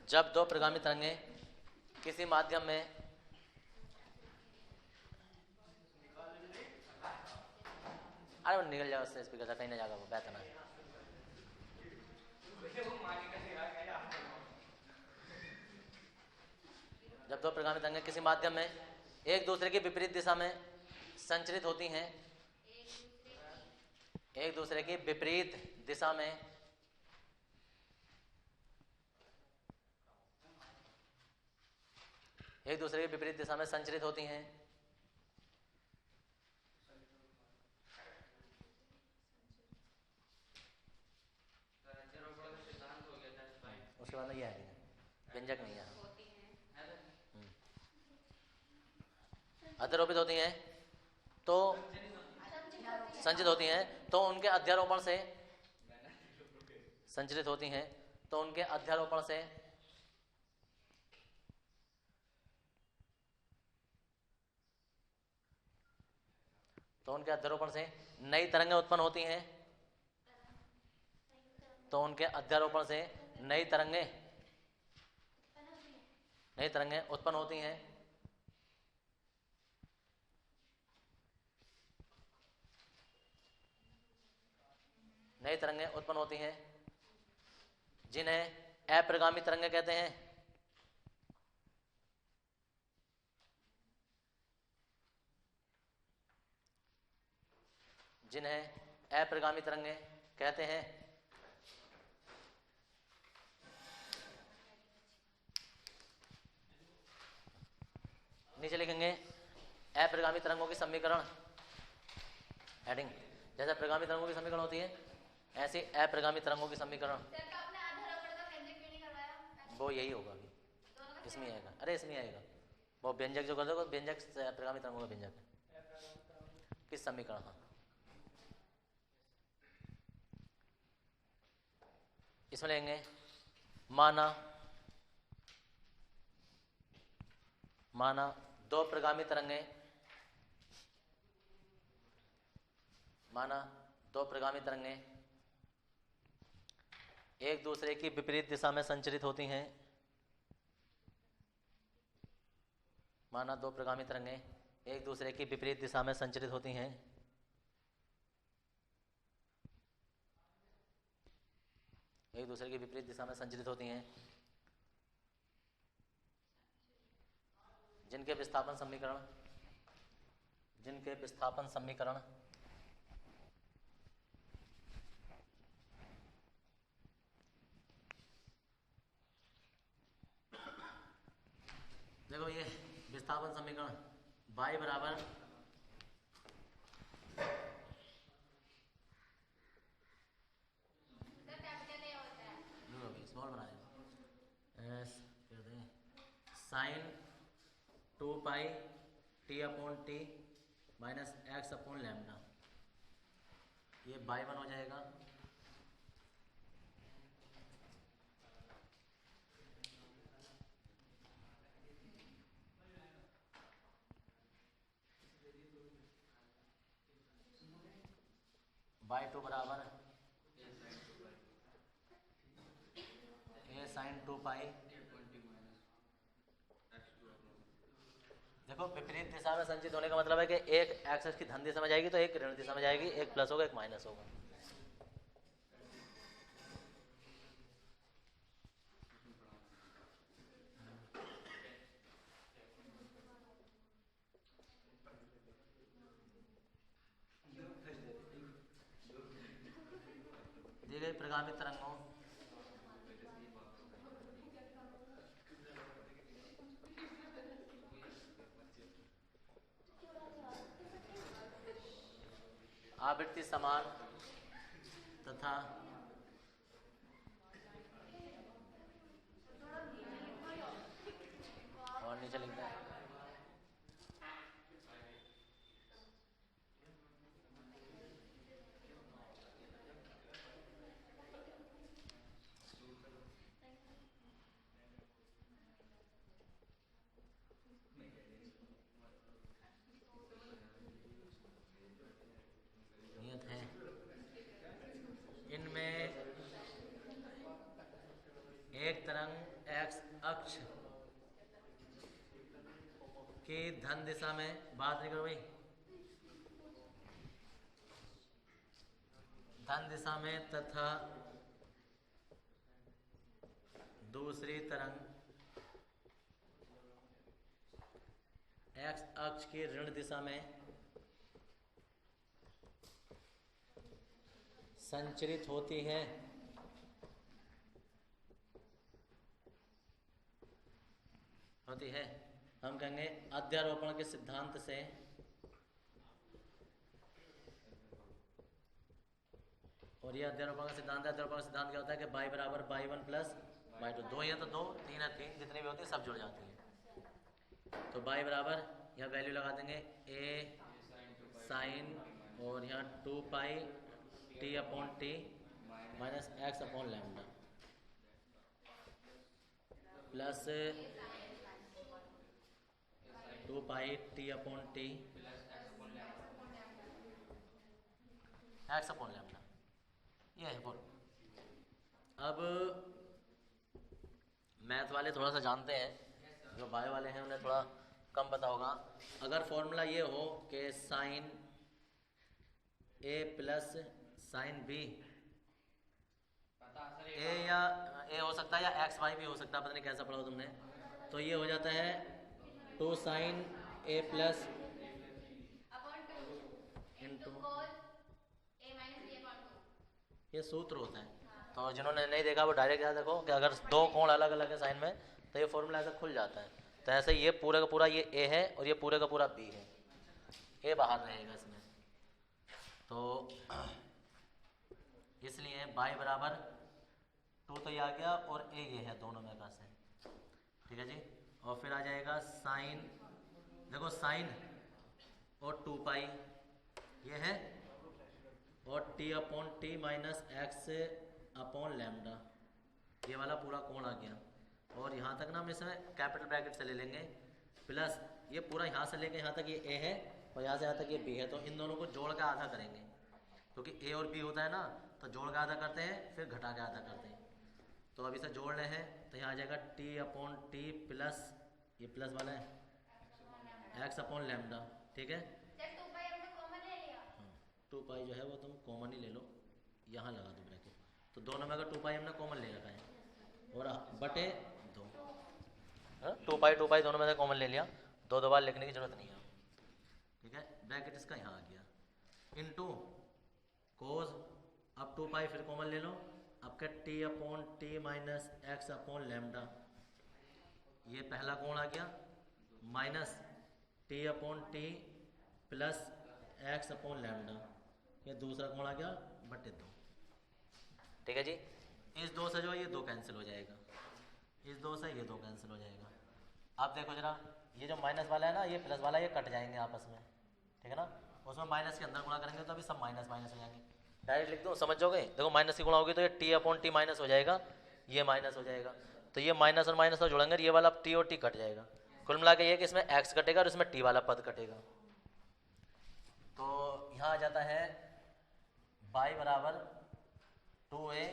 जब दो प्रगामी तरंगें किसी माध्यम में अरे वो निकल जाओ उससे, स्पीकर से कहीं ना जाएगा, वो बेहतर ना है। जब दो प्रगामी तरंगें किसी माध्यम में एक दूसरे की विपरीत दिशा में संचरित होती हैं, एक दूसरे की विपरीत दिशा में एक दूसरे की विपरीत दिशा में संचरित होती हैं, उसके बाद में यह है व्यंजक नहीं है, अध्यारोपित होती हैं तो संचित होती हैं तो उनके अध्यारोपण से संचरित होती हैं तो उनके अध्यारोपण से नई तरंगें उत्पन्न होती हैं, तो उनके अध्यारोपण से नई तरंगें उत्पन्न होती हैं, नई तरंगें उत्पन्न होती हैं जिन्हें अप्रगामी तरंगें कहते हैं। जिन्हें अप्रगामी तरंगें कहते हैं। नीचे लिखेंगे अप्रगामी तरंगों की समीकरण हेडिंग, जैसे प्रगामी तरंगों की समीकरण होती है ऐसे अप्रगामी तरंगों की समीकरण, वो यही होगा अभी, इसमें आएगा। अरे इसमें आएगा वो व्यंजक जो कर दो, व्यंजक प्रगामी तरंगों का व्यंजक है किस समीकरण। हाँ, इसमें लेंगे माना दो प्रगामी तरंगें एक दूसरे की विपरीत दिशा में संचरित होती हैं। माना दो प्रगामी तरंगें एक दूसरे की विपरीत दिशा में संचरित होती हैं। एक दूसरे की विपरीत दिशा में संचरित होती हैं जिनके विस्थापन समीकरण देखो ये विस्थापन समीकरण y बराबर स्मॉल बना एस कहते हैं sine 2 pi t upon t minus x upon lambda, ये y1 हो जाएगा। y2 बराबर ए साइन 2 पाई। देखो विपरीत दिशा में संचित होने का मतलब है कि एक एक्सिस की धन दिशा में जाएगी तो एक ऋण दिशा में जाएगी, एक प्लस होगा एक माइनस होगा। दी गई प्रगामी तरंगों आवृत्ति समान तथा और नीचे लिखते हैं नियत है इनमें एक तरंग एक्स अक्ष की धन दिशा में, बात नहीं करो भाई, धन दिशा में तथा दूसरी तरंग एक्स अक्ष की ऋण दिशा में संचरित होती है, हम कहेंगे अध्यारोपण के सिद्धांत से और ये अध्यारोपण का सिद्धांत है। अध्यारोपण का सिद्धांत क्या होता है कि बाई बराबर by one plus by two, दो है तो दो, तीन है तीन, जितनी भी होती है सब जुड़ जाती है। तो बाई बराबर यहाँ वैल्यू लगा देंगे ए साइन और यहाँ 2 pi t upon t minus x upon lambda plus 2 pi t upon t x upon lambda, ये है बोल। अब मैथ वाले थोड़ा सा जानते हैं, जो बायो वाले हैं उन्हें थोड़ा कम पता होगा। अगर फॉर्मूला ये हो कि साइन ए प्लस साइन बी, ए या ए हो सकता है या एक्स वाई भी हो सकता है, पता नहीं कैसा पढ़ा हो तुमने, तो ये हो जाता है 2 साइन ए प्लस इंटू, ये सूत्र होता है। तो जिन्होंने नहीं देखा वो डायरेक्ट याद रखो कि अगर दो कोण अलग अलग है साइन में तो ये फॉर्मूला ऐसा खुल जाता है। तो ऐसे ये पूरे का पूरा ये ए है और ये पूरे का पूरा बी है, ए बाहर रहेगा इसमें, तो इसलिए बाई बराबर 2 तो ये आ गया और ए ये है दोनों में का से, ठीक है जी। और फिर आ जाएगा साइन, देखो साइन और 2 पाई ये है और T upon t minus x upon lambda, ये वाला पूरा कोण आ गया। और यहाँ तक ना हम इसमें कैपिटल ब्रैकेट से ले लेंगे प्लस ये पूरा यहाँ से लेके यहाँ तक ये ए है और यहाँ से यहाँ तक ये बी है, तो इन दोनों को जोड़ के आधा करेंगे क्योंकि ए और बी होता है ना, तो जोड़ के आधा करते हैं फिर घटा के आधा करते हैं। तो अभी से जोड़ रहे हैं तो यहाँ आ जाएगा टी अपॉन टी प्लस ये प्लस वाला है एक्स अपॉन लैम्डा, ठीक है। 2 पाई जो है वो तुम कॉमन ही ले लो, यहाँ लगा दो ब्रैकेट, तो दोनों में अगर 2 पाई हमने कॉमन ले रखा है और बटे 2, 2 पाई दोनों में से कॉमन ले लिया, दो बार लिखने की जरूरत नहीं है, ठीक है। ब्रैकेट इसका यहाँ आ गया इनटू कोज, अब 2 पाई फिर कॉमन ले लो, अब क्या T upon t minus x upon lambda, ये पहला कोण आ गया, minus T upon T plus x upon lambda, ये दूसरा कोण आ गया बटे 2, ठीक है जी। इस 2 से जो है ये 2 कैंसिल हो जाएगा, इस 2 से ये 2 कैंसिल हो जाएगा। अब देखो जरा ये जो माइनस वाला है ना ये प्लस वाला ये कट जाएंगे आपस में, ठीक है ना, उसमें माइनस के अंदर गुणा करेंगे तो अभी सब माइनस माइनस हो जाएंगे। डायरेक्ट लिख दो, समझ जाओगे। देखो माइनस की गुणा होगी तो ये टी अपॉन टी माइनस हो जाएगा, ये माइनस हो जाएगा, तो ये माइनस और माइनस तो जुड़ेंगे, ये वाला टी और टी कट जाएगा। कुल मिला के ये कि इसमें एक्स कटेगा और इसमें टी वाला पद कटेगा। तो यहाँ आ जाता है बाई बराबर 2a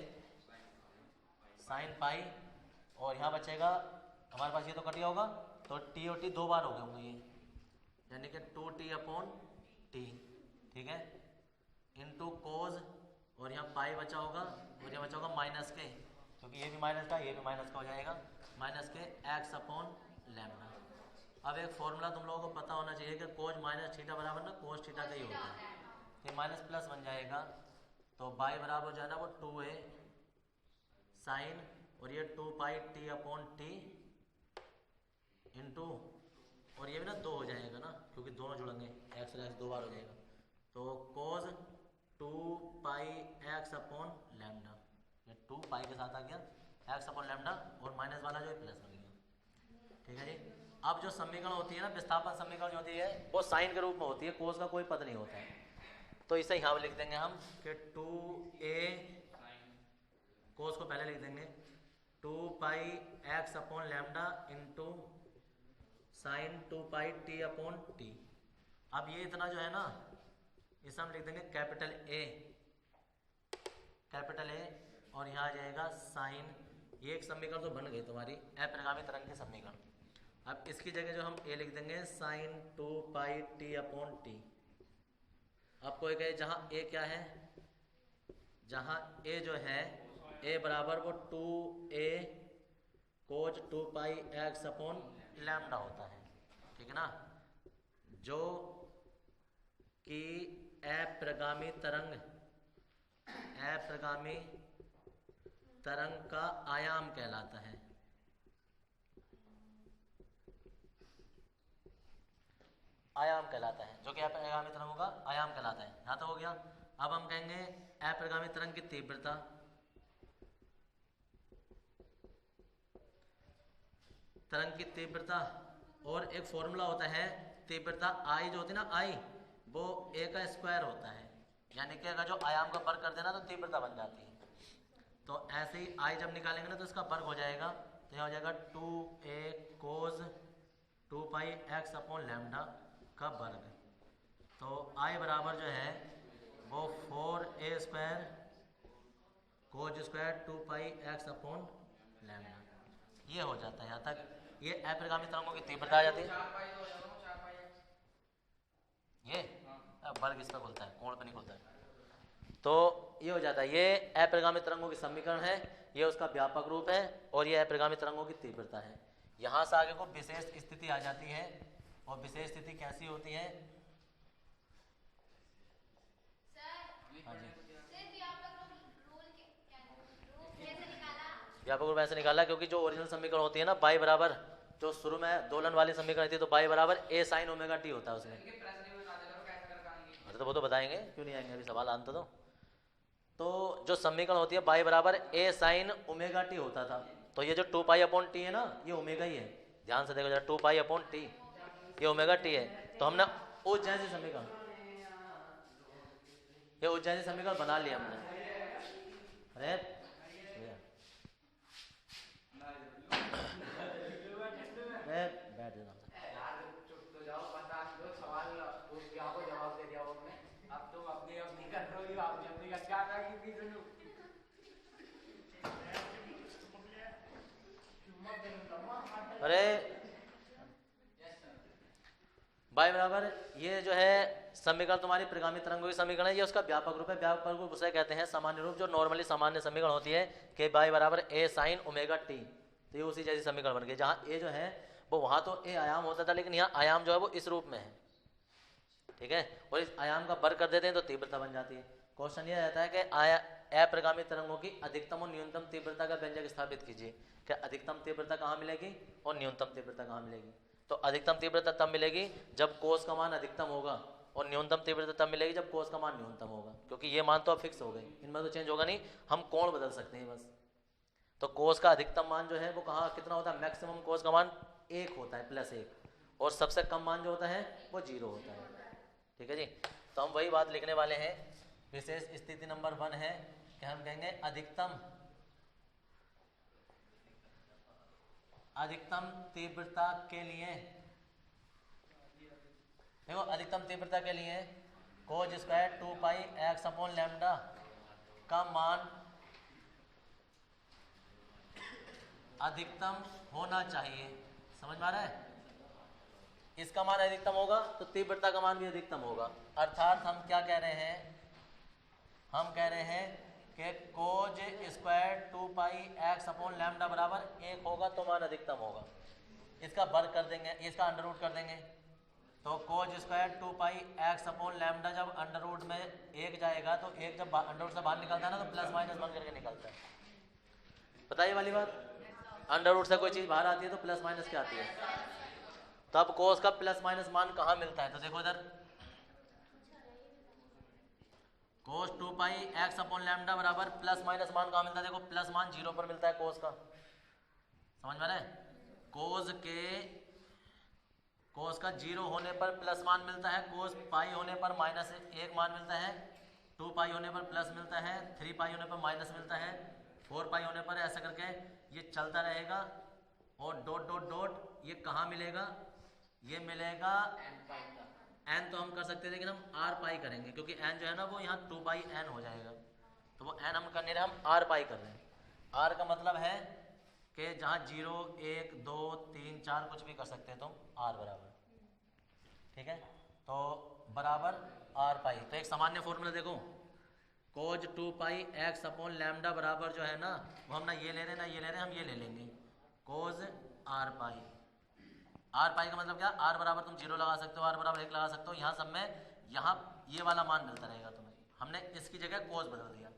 साइन पाई और यहाँ बचेगा हमारे पास ये तो कट गया होगा, तो टी और टी 2 बार हो गए होंगे ये, यानी कि 2t अपॉन टी, ठीक है, इनटू कोज और यहाँ पाई बचा होगा और यहाँ बचा होगा माइनस के, क्योंकि ये भी माइनस का ये भी माइनस का हो जाएगा, माइनस के एक्स अपॉन लैम्डा। अब एक फॉर्मूला तुम लोगों को पता होना चाहिए कि कोज माइनस थीटा बराबर ना कोज थीटा का ही होता है, ये माइनस प्लस बन जाएगा, तो बाई बराबर हो जाएगा वो 2a साइन और ये 2 pi t upon T into और ये भी ना 2 हो जाएगा ना क्योंकि दोनों जुड़ेंगे, एक्स और एक्स 2 बार हो जाएगा, तो कोज 2 पाई एक्स अपॉन लैम्डा, ये 2 पाई के साथ आ गया एक्स अपॉन लैम्डा और माइनस वाला जो है प्लस बन गया, ठीक है जी। अब जो समीकरण होती है ना विस्थापन समीकरण जो होती है वो साइन के रूप में होती है, कोस का कोई पद नहीं होता है, तो इसे यहाँ लिख देंगे हम कि 2a कोस को पहले लिख देंगे 2 pi x upon lambda into sine 2 pi t upon t. अब ये इतना जो है ना इसे हम लिख देंगे कैपिटल ए और यहाँ आ जाएगा साइन, ये एक समीकरण तो बन गई तुम्हारी अप्रगामी तरंग की समीकरण। अब इसकी जगह जो हम ए लिख देंगे sign 2 pi t upon T. आपको एक है जहाँ ए क्या है, जहाँ ए जो है ए बराबर वो 2a कोज 2 पाई एक्स अपॉन लैम्डा होता है, ठीक है ना, जो कि अप्रगामी तरंग का आयाम कहलाता है। आयाम कहलाता है, जो कि अप्रगामी तरंगों का आयाम कहलाता है। यहाँ तो हो गया। अब हम कहेंगे अप्रगामी तरंग की तीव्रता। तरंग की तीव्रता और एक फॉर्मूला होता है तीव्रता आई जो होती है ना, आई वो ए का स्क्वायर होता है, यानी कि अगर जो आयाम का वर्ग कर देना तो तीव्रता बन जाती है। तो ऐसे ही आई जब निकालेंगे ना तो इसका वर्ग हो जाएगा, तो यह हो जाएगा 2a कोज 2 पाई एक्स अपॉन लैम्डा का वर्ग। तो आई बराबर जो है वो 4a square cos square 2 pi x upon lambda, ये हो जाता है। यहाँ तक ये अप्रगामी तरंगों की तीव्रता आ जाती है। ये वर्ग इस पर खुलता है, कोण पर नहीं खुलता है। तो ये हो जाता है, ये अप्रगामी तरंगों की समीकरण है, ये उसका व्यापक रूप है और ये अप्रगामी तरंगों की तीव्रता है। यहाँ से आगे को विशेष स्थिति आ जाती है, और विशेष स्थिति कैसी होती है? हाँ जी, व्यापक रूप ऐसे निकाला क्योंकि जो ओरिजिनल समीकरण होती है ना बाई बराबर, जो शुरू में दोलन वाली समीकरण थी तो बाई बराबर ए साइन ओमेगा टी होता है उसमें। तो वो तो बताएंगे, क्यों नहीं आएंगे, अभी सवाल आंत तो जो समीकरण होती है बाई बराबर ए साइन ओमेगा टी होता था। तो ये जो 2 पाई अपॉन टी है ना, ये ओमेगा ही है, ध्यान से देखो जरा, 2 पाई अपॉन टी ये ओमेगा टी है। तो हमने उज्जैन समीकरण, ये उज्जैन समीकरण बना लिया हमने। अरे बैठ जाना अरे बाई बराबर ये जो है समीकरण तुम्हारी प्रगामी तरंगों की समीकरण है, ये उसका व्यापक रूप है। व्यापक रूप उसे कहते हैं सामान्य रूप, जो नॉर्मली सामान्य समीकरण होती है कि बाई बराबर ए साइन ओमेगा टी। तो ये उसी जैसी समीकरण बन गई, जहाँ ए जो है वो वहाँ तो ए आयाम होता था, लेकिन यहाँ आयाम जो है वो इस रूप में है, ठीक है, और इस आयाम का वर्ग कर देते हैं तो तीव्रता बन जाती है। क्वेश्चन ये रहता है कि अप्रगामी तरंगों की अधिकतम और न्यूनतम तीव्रता का व्यंजक स्थापित कीजिए। कि अधिकतम तीव्रता कहाँ मिलेगी और न्यूनतम तीव्रता कहाँ मिलेगी? तो अधिकतम तीव्रता तब मिलेगी जब कोस का मान अधिकतम होगा, और न्यूनतम तीव्रता तब मिलेगी जब कोस का मान न्यूनतम होगा, क्योंकि ये मान तो अब फिक्स हो गए, इनमें तो चेंज होगा नहीं, हम कोण बदल सकते हैं बस। तो कोस का अधिकतम मान जो है वो कहाँ कितना होता है? मैक्सिमम कोस का मान 1 होता है +1, और सबसे कम मान जो होता है वो 0 होता है, ठीक है जी। तो हम वही बात लिखने वाले हैं। विशेष स्थिति नंबर 1 है कि हम कहेंगे अधिकतम तीव्रता के लिए, देखो अधिकतम तीव्रता के लिए cos square 2 pi x upon lambda का मान अधिकतम होना चाहिए। समझ में आ रहा है? इसका मान अधिकतम होगा तो तीव्रता का मान भी अधिकतम होगा। अर्थात हम क्या कह रहे हैं? हम कह रहे हैं कि cos square 2 pi x upon lambda बराबर 1 होगा तो मान अधिकतम होगा। इसका वर्ग कर देंगे, इसका अंडर रूट कर देंगे, तो cos square 2 pi x upon lambda जब अंडर रूट में 1 जाएगा तो 1 जब अंडर रूट से बाहर निकलता है ना तो +- करके निकलता है। बताइए वाली बात, अंडर रूट से कोई चीज़ बाहर आती है तो +- क्या आती है? तो अब कोस का +- मान कहाँ मिलता है? तो देखो इधर कोस 2 पाई एक्स अपॉन लैम्डा बराबर +- मान कहाँ मिलता है? देखो प्लस मान 0 पर मिलता है कोस का। समझ में आ रहा है? कोस का 0 होने पर प्लस मान मिलता है, कोस पाई होने पर -1 मान मिलता है, 2 पाई होने पर प्लस मिलता है, 3 पाई होने पर माइनस मिलता है, 4 पाई होने पर, ऐसा करके ये चलता रहेगा। और डॉट डॉट डॉट ये कहाँ मिलेगा? ये मिलेगा n, तो हम कर सकते हैं लेकिन हम r पाई करेंगे, क्योंकि n जो है ना वो यहाँ 2 पाई n हो जाएगा, तो वो n हम कर नहीं रहे, हम r पाई कर रहे हैं। r का मतलब है कि जहाँ 0 1 2 3 4 कुछ भी कर सकते हैं तुम r बराबर, ठीक है, तो बराबर r पाई। तो एक सामान्य फॉर्मूला देखो, कोज 2 पाई x अपॉन लैम्डा बराबर जो है ना, वो हम ना ये ले रहे हैं ना ये ले रहे हैं, हम ये ले लेंगे कोज r पाई। r पाई का मतलब क्या, r बराबर तुम 0 लगा सकते हो, r बराबर 1 लगा सकते हो, यहाँ सब में यहाँ ये वाला मान मिलता रहेगा तुम्हें। हमने इसकी जगह कोस बदल दिया,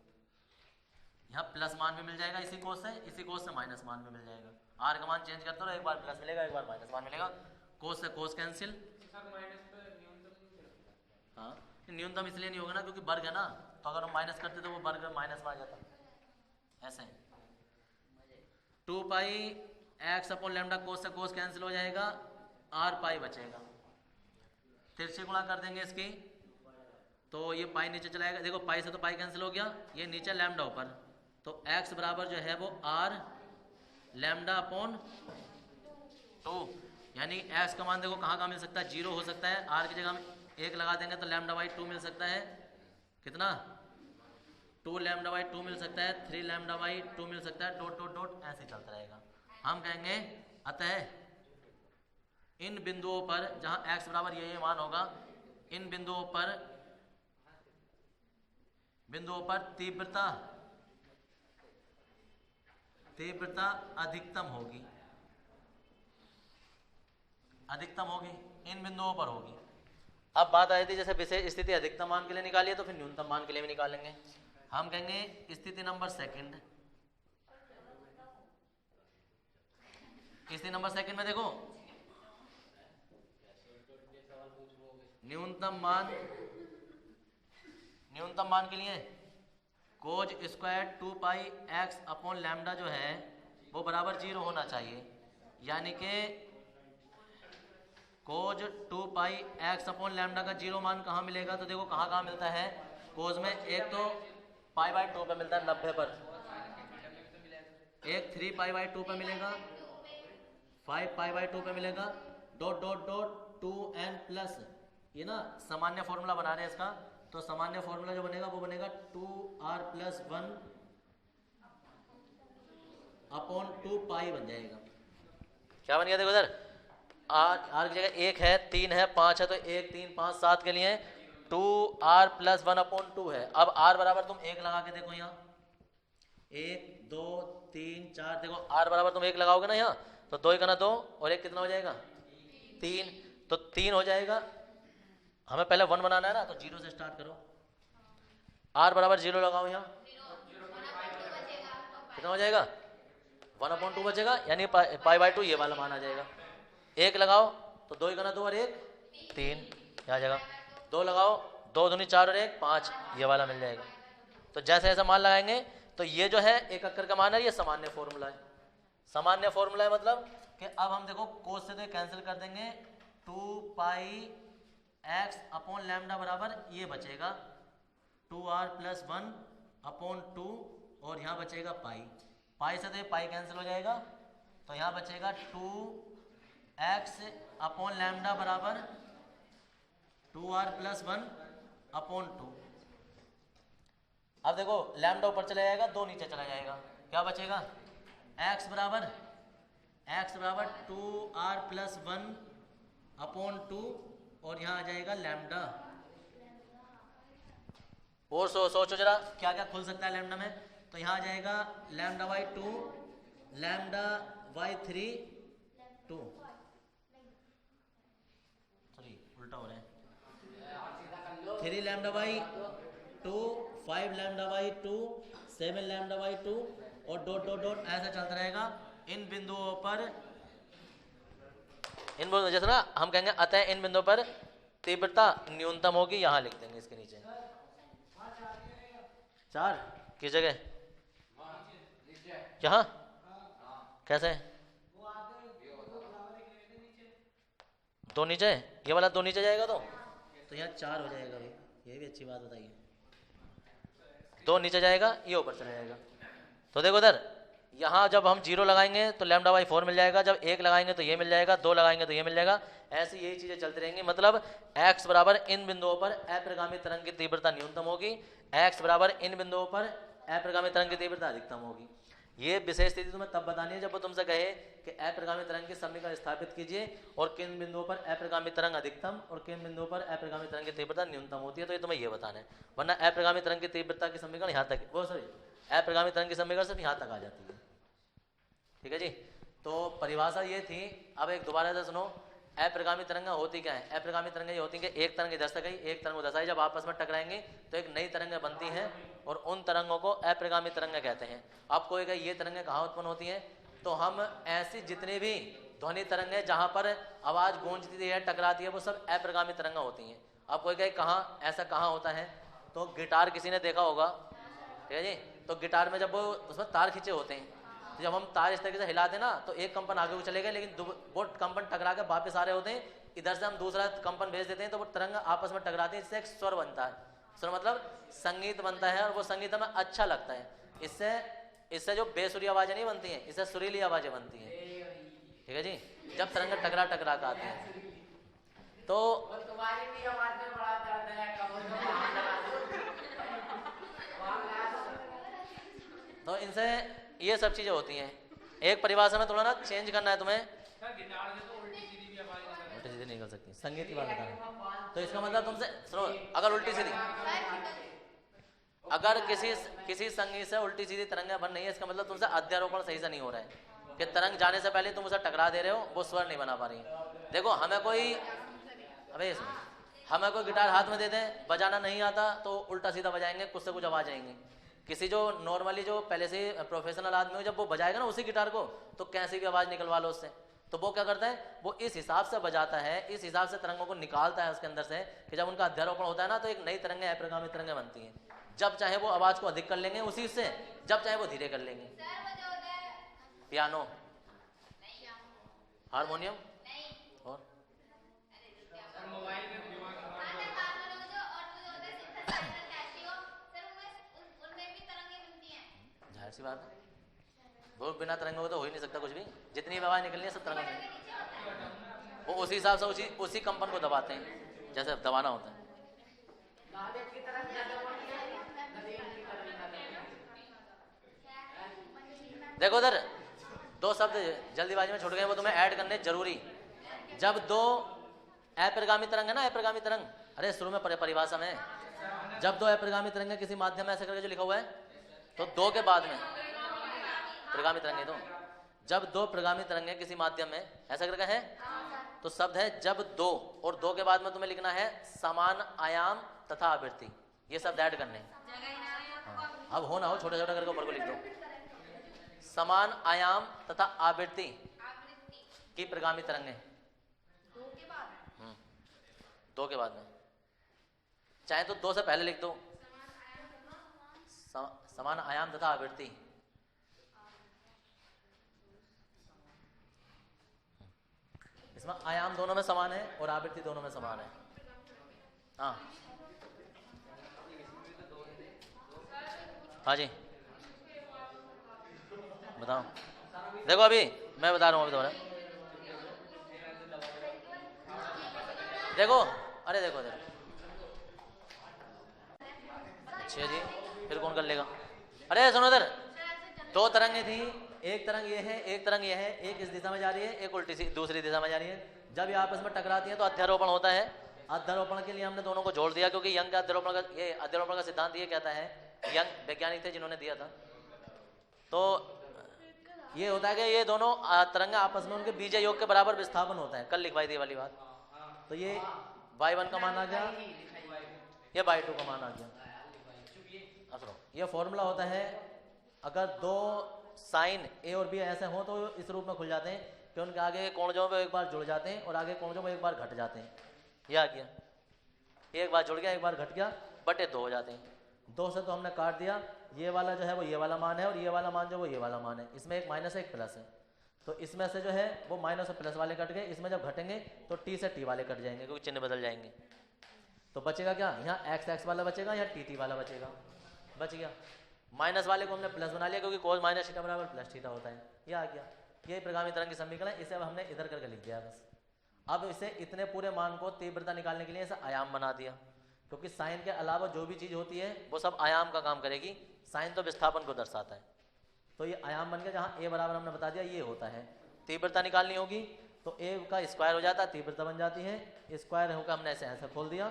यहाँ प्लस मान भी मिल जाएगा इसी कोस से माइनस मान भी मिल जाएगा। r का मान चेंज करते रहो, एक बार प्लस मिलेगा एक बार माइनस मान मिलेगा, कोस से कोस कैंसिल। हाँ न्यूनतम इसलिए नहीं होगा ना क्योंकि वर्ग है ना, तो अगर हम माइनस करते तो वो वर्ग माइनस में आ जाता, ऐसे 2 पाई एक्स अपॉन लैम्डा कोस से कोस कैंसिल हो जाएगा, r पाई बचेगा, तिरछे गुणा कर देंगे इसकी तो ये पाई नीचे चला जाएगा, देखो पाई से तो पाई कैंसिल हो गया, ये नीचे लैम्डा ऊपर, तो x बराबर जो है वो r लैम्डा अपॉन 2, यानी x का मान देखो कहाँ मिल सकता है, 0 हो सकता है, r की जगह हम 1 लगा देंगे तो लैम्डा बाई 2 मिल सकता है, कितना 2 लैम्डा बाई 2 मिल सकता है, 3 लैम्डा बाई 2 मिल सकता है, डॉट डॉट डॉट ऐसे चलता रहेगा। हम कहेंगे अतः इन बिंदुओं पर जहाँ x बराबर ये मान होगा, इन बिंदुओं पर तीव्रता अधिकतम होगी इन बिंदुओं पर होगी। अब बात आई थी जैसे विशेष स्थिति अधिकतम मान के लिए निकालिए तो फिर न्यूनतम मान के लिए भी निकालेंगे। हम कहेंगे स्थिति नंबर सेकंड, स्थिति नंबर सेकंड में देखो न्यूनतम मान के लिए cos square 2 pi x upon lambda जो है वो बराबर 0 होना चाहिए, यानी कि कोज 2 पाई एक्स अपॉन लैम्डा का 0 मान कहाँ मिलेगा, तो देखो कहाँ मिलता है कोज में, एक तो पाई बाई 2 पे मिलता है 90 पर, एक 3 पाई बाई 2 पे मिलेगा, 5 पाई बाई 2 पे मिलेगा, dot dot dot 2n plus, ये ना सामान्य फॉर्मूला बना रहे हैं इसका, तो सामान्य फॉर्मूला जो बनेगा वो बनेगा 2r प्लस 1 अपॉन 2 पाई बन जाएगा। क्या बन गया देखो इधर, r की जगह 1 है 3 है 5 है, तो 1 3 5 7 के लिए 2r प्लस 1 अपॉन 2 है। अब r बराबर तुम 1 लगा के देखो, यहाँ 1 2 3 4, देखो r बराबर तुम 1 लगाओगे ना यहाँ, तो 2 1 2 और 1 कितना हो जाएगा 3, तो 3 हो जाएगा। हमें पहले 1 बनाना है ना, तो 0 से स्टार्ट करो, r बराबर 0 लगाओ, यहाँ कितना हो जाएगा 1 अपॉन 2 बचेगा, यानी पाई बाई 2 ये वाला मान आ जाएगा। 1 लगाओ तो 2 1 2 और 1 3 आ जाएगा, 2 लगाओ 2 दूनी 4 और 1 5, ये वाला मिल जाएगा। तो जैसे ऐसा मान लगाएंगे तो ये जो है एक अक्कर का मान है, ये सामान्य फॉर्मूला है, सामान्य फॉर्मूला है, मतलब कि अब हम देखो कोस से तो कैंसिल कर देंगे, 2 पाई एक्स अपॉन लैम्डा बराबर ये बचेगा 2r प्लस 1 अपॉन 2, और यहाँ बचेगा पाई से तो ये पाई कैंसिल हो जाएगा, तो यहाँ बचेगा 2x अपॉन लैम्डा बराबर 2r प्लस 1 अपॉन 2। अब देखो लैम्डा ऊपर चला जाएगा, 2 नीचे चला जाएगा, क्या बचेगा x बराबर 2r प्लस 1 अपॉन 2, और यहाँ आ जाएगा लैम्डा। और सोचो जरा क्या क्या खुल सकता है लैम्डा में, तो यहाँ आ जाएगा lambda by 2, lambda by 3 2, sorry उल्टा हो रहा है, 3 lambda by 2 5 lambda by 2 7 lambda by 2, और डॉट डॉट डॉट ऐसा चलता रहेगा। इन बिंदुओं पर जैसे ना हम कहेंगे अतः इन बिंदुओं पर तीव्रता न्यूनतम होगी, यहाँ लिख देंगे इसके नीचे 4 किस जगह, यहाँ कैसे 2 नीचे, ये वाला 2 नीचे जाएगा तो यहाँ 4 हो जाएगा भाई, ये भी अच्छी बात बताइए, 2 नीचे जाएगा ये ऊपर चला जाएगा। तो देखो इधर यहाँ जब हम 0 लगाएंगे तो लैम्डा बाई 4 मिल जाएगा, जब 1 लगाएंगे तो ये मिल जाएगा, 2 लगाएंगे तो ये मिल जाएगा, ऐसी यही चीजें चलती रहेंगी। मतलब x बराबर इन बिंदुओं पर अप्रगामी तरंग की तीव्रता न्यूनतम होगी, x बराबर इन बिंदुओं पर अप्रगामी तरंग की तीव्रता अधिकतम होगी। ये विशेष स्थिति तुम्हें तब बतानी है जब वो तुमसे कहे कि अप्रगामी तरंग की समीकरण स्थापित कीजिए और किन बिंदुओं पर अप्रगामी तरंग अधिकतम और किन बिंदुओं पर अप्रगामी तरंग की तीव्रता न्यूनतम होती है, तो ये तुम्हें ये बताना है। वरना अप्रगामी तरंग की तीव्रता की समीकरण यहाँ तक, वो सॉरी अप्रगामी तरंग की समीकरण सिर्फ यहाँ तक आ जाती है। ठीक है जी, तो परिभाषा ये थी। अब एक दोबारा से सुनो, अप्रगामी तरंग होती क्या है? अप्रगामी तरंग ये होती है कि एक तरंग इधर से गई, एक तरंग उधर से आई, जब आपस में टकराएंगे तो एक नई तरंगें बनती हैं और उन तरंगों को अप्रगामी तरंगें कहते हैं। अब कोई कहे ये तरंगें कहाँ उत्पन्न होती हैं, तो हम ऐसी जितनी भी ध्वनि तरंगें जहाँ पर आवाज़ गूंजती है, टकराती है, वो सब अप्रगामी तरंगें होती हैं। अब कोई कहे कहाँ, ऐसा कहाँ होता है, तो गिटार किसी ने देखा होगा, ठीक है जी, तो गिटार में जब वो उसमें तार खींचे होते हैं, तो जब हम तार इस तरीके से हिलाते ना तो एक कंपन आगे को चले गए, लेकिन वो कंपन टकरा के वापस आ रहे होते हैं, इधर से हम दूसरा कंपन भेज देते हैं, तो वो तरंग आपस में टकराती है, इससे एक स्वर बनता है। स्वर मतलब संगीत बनता है और वो संगीत हमें अच्छा लगता है। इससे जो बेसुरी आवाजें नहीं बनती हैं, इससे सुरीली आवाजें बनती हैं। ठीक है जी, जब तरंग टकरा टकरा के आते हैं तो इनसे ये सब चीजें होती हैं। एक परिभाषा में थोड़ा ना चेंज करना है तुम्हें, उल्टी सीधी नहीं कर सकती, संगीत की बात बता रहे। तो इसका मतलब तुमसे सुनो, अगर उल्टी सीधी, अगर किसी संगीत से उल्टी सीधी तरंगें बन रही है, इसका मतलब तुमसे अध्यारोपण सही से नहीं हो रहा है कि तरंग जाने से पहले तुम उसे टकरा दे रहे हो, वो स्वर नहीं बना पा रही है। देखो हमें कोई गिटार हाथ में दे दें, बजाना नहीं आता तो उल्टा सीधा बजाएंगे, कुछ से कुछ आवाज आएंगे। किसी जो नॉर्मली जो पहले से प्रोफेशनल आदमी हो, जब वो बजाएगा ना उसी गिटार को, तो कैसी भी आवाज निकलवा लो उससे, तो वो क्या करता है, वो इस हिसाब से बजाता है, इस हिसाब से तरंगों को निकालता है उसके अंदर से, कि जब उनका अध्यारोपण होता है ना तो एक नई तरंगें अप्रगामी तरंगें बनती हैं। जब चाहे वो आवाज को अधिक कर लेंगे उसी से, जब चाहे वो धीरे कर लेंगे। पियानो, हारमोनियम और जाहिर सी बात है, वो बिना तरंगे हो तो हो ही नहीं सकता कुछ भी। जितनी आवाज निकलनी है सब तरंगे, वो उसी हिसाब से उसी कंपन को दबाते हैं जैसे दबाना होता है। देखो उधर दो शब्द जल्दीबाजी में छूट गए, वो तुम्हें ऐड करने जरूरी। जब दो अप्रगामी तरंग है ना, अप्रगामी तरंग, अरे शुरू में परिभाषा में, जब दो अप्रगामी तरंग किसी माध्यम में ऐसे करके जो लिखा हुआ है, तो दो के बाद में प्रगामी तरंगे, तो जब दो प्रगामी तरंगे किसी माध्यम में ऐसा करके है, तो शब्द है जब दो, और दो के बाद में तुम्हें लिखना है समान आयाम तथा आवृत्ति। ये शब्द ऐड करने हैं। अब हो ना हो छोटा छोटा करके ऊपर को लिख दो, समान आयाम तथा आवृत्ति की प्रगामी तरंगे। दो के बाद में, चाहे तो दो से पहले लिख दो, समान आयाम तथा आवृत्ति। इसमें आयाम दोनों में समान है और आवृत्ति दोनों में समान है। हाँ हाँ जी बताओ। देखो अभी मैं बता रहा हूँ, अभी दोबारा देखो, अरे देखो अच्छा जी, फिर कौन कर लेगा। अरे सुनो इधर, दो तरंगे थी, एक तरंग ये है, एक तरंग ये है, एक इस दिशा में जा रही है, एक उल्टी सी दूसरी दिशा में जा रही है। जब ये आपस में टकराती है तो अध्यारोपण होता है। अध्यारोपण के लिए हमने दोनों को जोड़ दिया, क्योंकि यंग का अध्यारोपण का सिद्धांत ये कहता है, यंग वैज्ञानिक थे जिन्होंने दिया था। तो ये होता है कि ये दोनों तरंग आपस में उनके बीज योग के बराबर विस्थापन होता है। कल लिखवाई थी वाली बात, तो ये y1 का मान आ गया, ये y2 का मान आ गया। ये फॉर्मूला होता है, अगर दो साइन ए और बी ऐसे हो तो इस रूप में खुल जाते हैं कि उनके आगे कोणजों में एक बार जुड़ जाते हैं और आगे कोणजों में एक बार घट जाते हैं। ये आ गया, एक बार जुड़ गया एक बार घट गया, बटे दो हो जाते हैं। दो से तो हमने काट दिया, ये वाला जो है वो ये वाला मान है और ये वाला मान जो वो ये वाला मान है। इसमें एक माइनस है एक प्लस है, तो इसमें से जो है वो माइनस और प्लस वाले कट गए। इसमें जब घटेंगे तो टी से टी वाले कट जाएंगे, क्योंकि चिन्ह बदल जाएंगे। तो बचेगा क्या, यहाँ एक्स एक्स वाला बचेगा, यहाँ टी टी वाला बचेगा, बच गया। माइनस वाले को हमने प्लस बना लिया, क्योंकि कोस माइनस थीटा बराबर प्लस थीटा होता है। ये आ गया, ये प्रगामी तरंग की समीकरण है। इसे अब हमने इधर करके लिख दिया बस। अब इसे इतने पूरे मान को तीव्रता निकालने के लिए इसे आयाम बना दिया, क्योंकि साइन के अलावा जो भी चीज होती है वो सब आयाम का काम करेगी। साइन तो विस्थापन को दर्शाता है। तो ये आयाम बन गया, जहाँ ए बराबर हमने बता दिया ये होता है। तीव्रता निकालनी होगी तो ए का स्क्वायर हो जाता है, तीव्रता बन जाती है, स्क्वायर होकर हमने ऐसे ऐसे खोल दिया।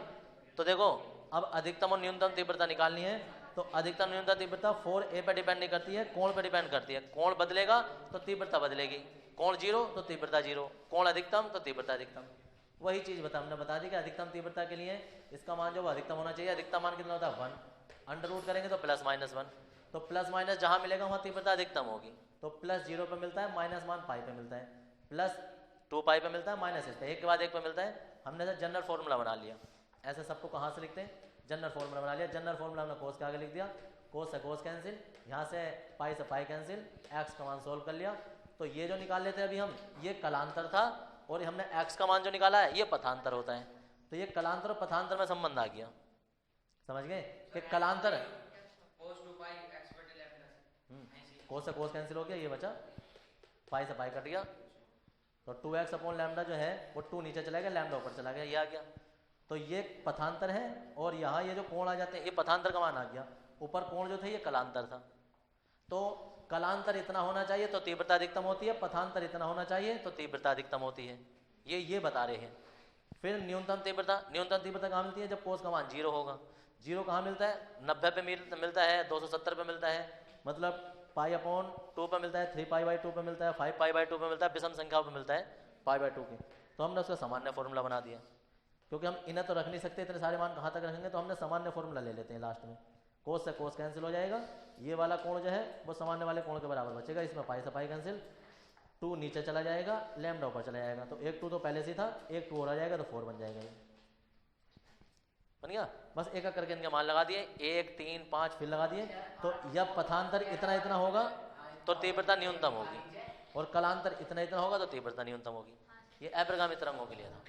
तो देखो अब अधिकतम और न्यूनतम तीव्रता निकालनी है, तो अधिकतम न्यूनतम तीव्रता 4a पर डिपेंड नहीं करती है, कोण पर डिपेंड करती है। कोण बदलेगा तो तीव्रता बदलेगी, कोण 0 तो तीव्रता 0, कोण अधिकतम तो तीव्रता अधिकतम। वही चीज हमने बता दी कि अधिकतम तीव्रता के लिए इसका मान जो वो अधिकतम होना चाहिए। अधिकतम मान कितना होता है 1, अंडर रूट करेंगे तो प्लस माइनस 1, तो प्लस माइनस जहां मिलेगा वहां तीव्रता अधिकतम होगी। तो प्लस 0 पे मिलता है, माइनस मान पाई पे मिलता है, प्लस 2 पाई पे मिलता है, माइनस इस पे एक के बाद एक पे मिलता है। हमने तो जनरल फॉर्मूला बना लिया। ऐसे सबको कहाँ से लिखते हैं, जनरल फॉर्मूला बना लिया। जनरल फॉर्मूला हमने कोस के आगे लिख दिया, कोस से कोस कैंसिल, यहाँ से पाई कैंसिल, एक्स का मान सोल्व कर लिया। तो ये जो निकाल लेते हैं अभी हम, ये कलांतर था, और हमने एक्स का मान जो निकाला है ये पथांतर होता है। तो ये कलांतर और पथांतर में संबंध आ गया, समझ गए कि कलांतर कोस से कोस कैंसिल हो गया, ये बचा पाई से पाई कट गया, तो 2x अपॉन लैम्डा जो है वो 2 नीचे चला गया, लैम्डा ऊपर चला गया, ये आ गया। तो ये पथांतर है, और यहाँ ये जो कोण आ जाते हैं ये पथांतर का मान आ गया। ऊपर कोण जो थे ये कलांतर था। तो कलांतर इतना होना चाहिए तो तीव्रता अधिकतम होती है, पथांतर इतना होना चाहिए तो तीव्रता अधिकतम होती है, ये बता रहे हैं। फिर न्यूनतम तीव्रता कहाँ मिलती है, जब कोस का मान 0 होगा। 0 कहाँ मिलता है, 90 पे मिलता है, 270 पे मिलता है, मतलब पाई अपॉन 2 पे मिलता है, 3 पाई बाई 2 पे मिलता है, 5 पाई बाई 2 पे मिलता है, विषम संख्याओं पे मिलता है पाई बाई 2 की। तो हमने उसका सामान्य फॉर्मूला बना दिया, क्योंकि हम इन्हें तो रख नहीं सकते, इतने सारे मान कहाँ तक रखेंगे, तो हमने सामान्य फॉर्मूला ले लेते हैं लास्ट में। कोस से कोस कैंसिल हो जाएगा, ये वाला कोण जो है वो सामान्य वाले कोण के बराबर बचेगा, इसमें पाई से पाई कैंसिल, 2 नीचे चला जाएगा, लैम्डा ऊपर चला जाएगा, तो 1 2 तो पहले से था, 1 2 और आ जाएगा तो 4 बन जाएगा, ये बन गया। बस एक एक करके इनके मान लगा दिए, 1 3 5 फिर लगा दिए। तो जब पथांतर इतना इतना होगा तो तीव्रता न्यूनतम होगी, और कलांतर इतना इतना होगा तो तीव्रता न्यूनतम होगी। ये अप्रगामी तरंगों के लिए था।